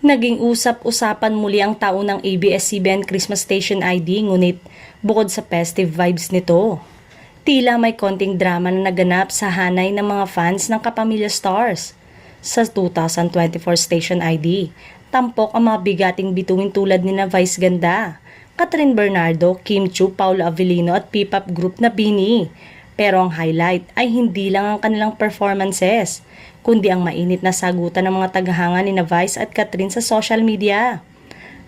Naging usap-usapan muli ang taunang ABS-CBN Christmas Station ID ngunit bukod sa festive vibes nito, tila may konting drama na naganap sa hanay ng mga fans ng Kapamilya Stars. Sa 2024 Station ID, tampok ang mga bigating bituin tulad ni na Vice Ganda, Catherine Bernardo, Kim Chiu, Paolo Avellino at P-pop group na BINI. Pero ang highlight ay hindi lang ang kanilang performances, kundi ang mainit na sagutan ng mga tagahanga ni na Vice at Catherine sa social media.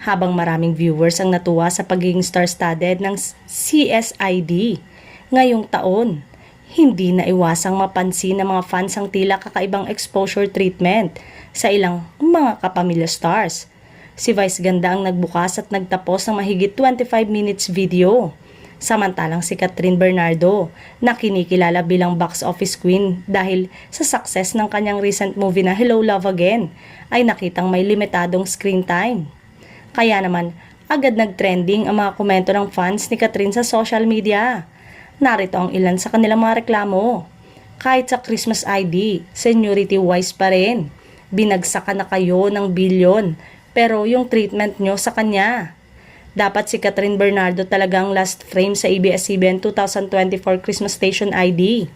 Habang maraming viewers ang natuwa sa pagiging star-studded ng CSID ngayong taon, hindi na iwasang mapansin ng mga fans ang tila kakaibang exposure treatment sa ilang mga Kapamilya stars. Si Vice Ganda ang nagbukas at nagtapos ng mahigit 25 minutes video. Samantalang si Catherine Bernardo na kinikilala bilang box office queen dahil sa success ng kanyang recent movie na Hello Love Again ay nakitang may limitadong screen time. Kaya naman agad nag-trending ang mga komento ng fans ni Catherine sa social media. Narito ang ilan sa kanilang mga reklamo. Kahit sa Christmas ID, seniority wise pa rin. Binagsakan na kayo ng bilyon pero yung treatment nyo sa kanya. Dapat si Catherine Bernardo talagang last frame sa ABS-CBN 2024 Christmas Station ID.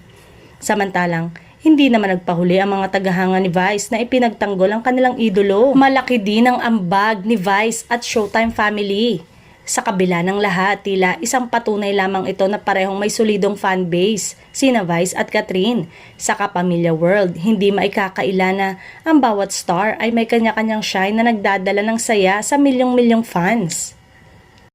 Samantalang, hindi naman nagpahuli ang mga tagahanga ni Vice na ipinagtanggol ang kanilang idolo. Malaki din ang ambag ni Vice at Showtime family. Sa kabila ng lahat, tila isang patunay lamang ito na parehong may solidong fanbase, sina Vice at Catherine. Sa Kapamilya World, hindi maikakaila na ang bawat star ay may kanya-kanyang shine na nagdadala ng saya sa milyong-milyong fans.